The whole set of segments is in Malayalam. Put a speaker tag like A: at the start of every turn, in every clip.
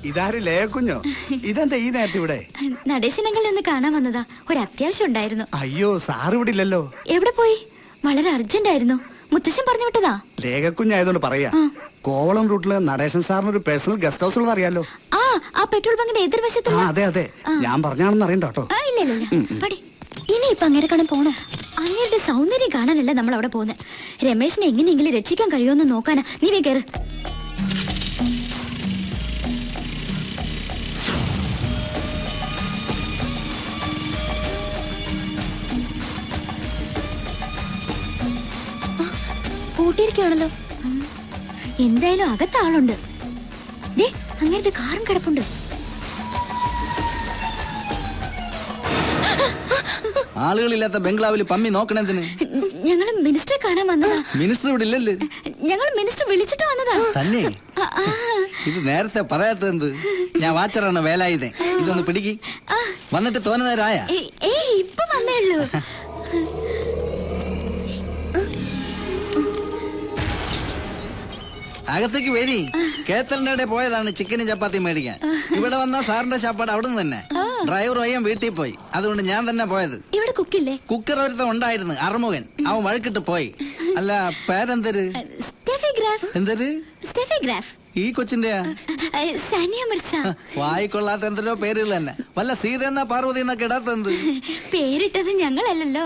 A: ഇതാര് ലേക്കുഞ്ഞോ? ഇതെന്താ ഈ നേരത്തെ ഇവിടെ?
B: നടേശനങ്ങളിൽ ഒന്ന് കാണാൻ വന്നതാ. ഒരു അത്യാവശ്യം ഉണ്ടായിരുന്നു.
A: അയ്യോ, സാറ് ഇവിടെ ഇല്ലല്ലോ.
B: എവിടെ പോയി? വളരെ അർജന്റ് ആയിരുന്നു. മുത്തശ്ശൻ പറഞ്ഞു വിട്ടതാ.
A: ലേഖക്കുഞ്ഞായതുകൊണ്ട് പറയാ, കോവളം റൂട്ടില് നടേശൻ സാറിന് ഒരു പേഴ്സണൽ ഗസ്റ്റ് ഹൗസ് ഉള്ളത് അറിയാലോ?
B: ആ പെട്രോൾ ബങ്കിന്റെ എതിർവശത്ത്.
A: അതെ അതെ, ഞാൻ പറഞ്ഞാണെന്ന് അറിയണ്ട കേട്ടോ.
B: ഇനി ഇപ്പൊ അങ്ങനെ കാണാൻ പോണോ? അങ്ങയുടെ സൗന്ദര്യം കാണാനല്ല നമ്മൾ അവിടെ പോകുന്നത്. രമേശിനെ എങ്ങനെയെങ്കിലും രക്ഷിക്കാൻ കഴിയുമെന്ന് നോക്കാനാ. നീ വേ കേറ്. കൂട്ടിയിരിക്കുകയാണല്ലോ. എന്തായാലും അകത്താളുണ്ട്. ദേ അങ്ങനത്തെ കാറും കിടപ്പുണ്ട്.
C: ആളുകളില്ലാത്ത ബംഗ്ലാവിൽ പമ്മി നോക്കണെന്തിന്?
B: ഞങ്ങൾ മിനിസ്റ്ററെ കാണാൻ വന്നതാ.
C: മിനിസ്റ്റർ ഇവിടെ ഇല്ലല്ലോ.
B: ഞങ്ങൾ മിനിസ്റ്റർ വിളിച്ചിട്ട് വന്നതാ.
C: തന്നെ? ഇത് നേരത്തെ പറയാത്തത്? ഞാൻ വാച്ചറാണ് വേലായുധൻ. ഇതൊന്ന് പിടിക്ക്. വന്നിട്ട് തോന്നുന്നേരായ?
B: ഇപ്പൊ വന്നേ ഉള്ളൂ.
C: അകത്തേക്ക് വരി. കേത്തലിന്റെ പോയതാണ് ചിക്കനും ചപ്പാത്തിയും മേടിക്കാൻ. ഇവിടെ വന്ന സാറിന്റെ ശാപ്പാട് അവിടെ നിന്ന് തന്നെ. ഡ്രൈവർ വയ്യം വീട്ടിൽ പോയി. അതുകൊണ്ട് ഞാൻ തന്നെ പോയത്.
B: ഇവിടെ കുക്കില്ലേ?
C: കുക്കർ ഒരുത്തം ഉണ്ടായിരുന്നു, അറുമുഖൻ. അവൻ വഴക്കിട്ട് പോയി. അല്ല, പേരെന്തര്? എന്തര്? ഈ കൊച്ചിന്റെ വായിക്കൊള്ളാത്ത എന്തിനോ പേരുകൾ തന്നെ. വല്ല സീത എന്നാ പാർവതി എന്നൊക്കെ ഇടാത്തത്?
B: പേരിട്ടത് ഞങ്ങളല്ലല്ലോ.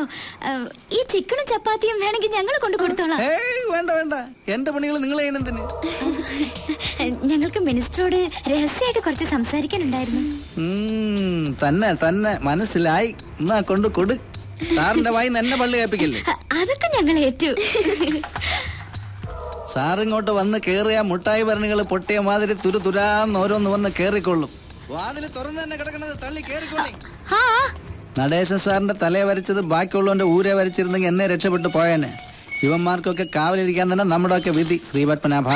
B: ഈ ചിക്കനും ചപ്പാത്തിയും വേണമെങ്കിൽ ഞങ്ങൾ കൊണ്ടു കൊടുത്തോളാം.
C: വേണ്ട വേണ്ട, എന്റെ പണികൾ നിങ്ങൾ ചെയ്യുന്നതിന്.
B: ഞങ്ങൾക്ക് മിനിസ്റ്ററോട് രഹസ്യമായിട്ട് കുറച്ച് സംസാരിക്കാനുണ്ടായിരുന്നു.
C: തന്നെ തന്നെ മനസ്സിലായി. എന്നാ കൊണ്ട് കൊടു. സാറിന്റെ വായി എന്നെ പള്ളി കേൾപ്പിക്കില്ലേ?
B: അതൊക്കെ ഞങ്ങൾ ഏറ്റു.
C: സാറിങ്ങോട്ട് വന്ന് കേറിയ മുട്ടായി ഭരണികൾ പൊട്ടിയ മാതിരി തുരുതുരാന്ന് ഓരോന്ന് വന്ന് കേറിക്കൊള്ളും. വാതില് തുറന്നു തന്നെ കിടക്കുന്നത് തള്ളി കേറിക്കൊള്ളി. നടേശൻ സാറിന്റെ തലയെ വരച്ചത് ബാക്കിയുള്ളവന്റെ ഊരെ വരച്ചിരുന്നെങ്കിൽ എന്നെ രക്ഷപ്പെട്ടു പോയേനെ. ഇവന്മാർക്കൊക്കെ കാവലിരിക്കാൻ തന്നെ നമ്മുടെ ഒക്കെ വിധി. ശ്രീപത്മനാഭ.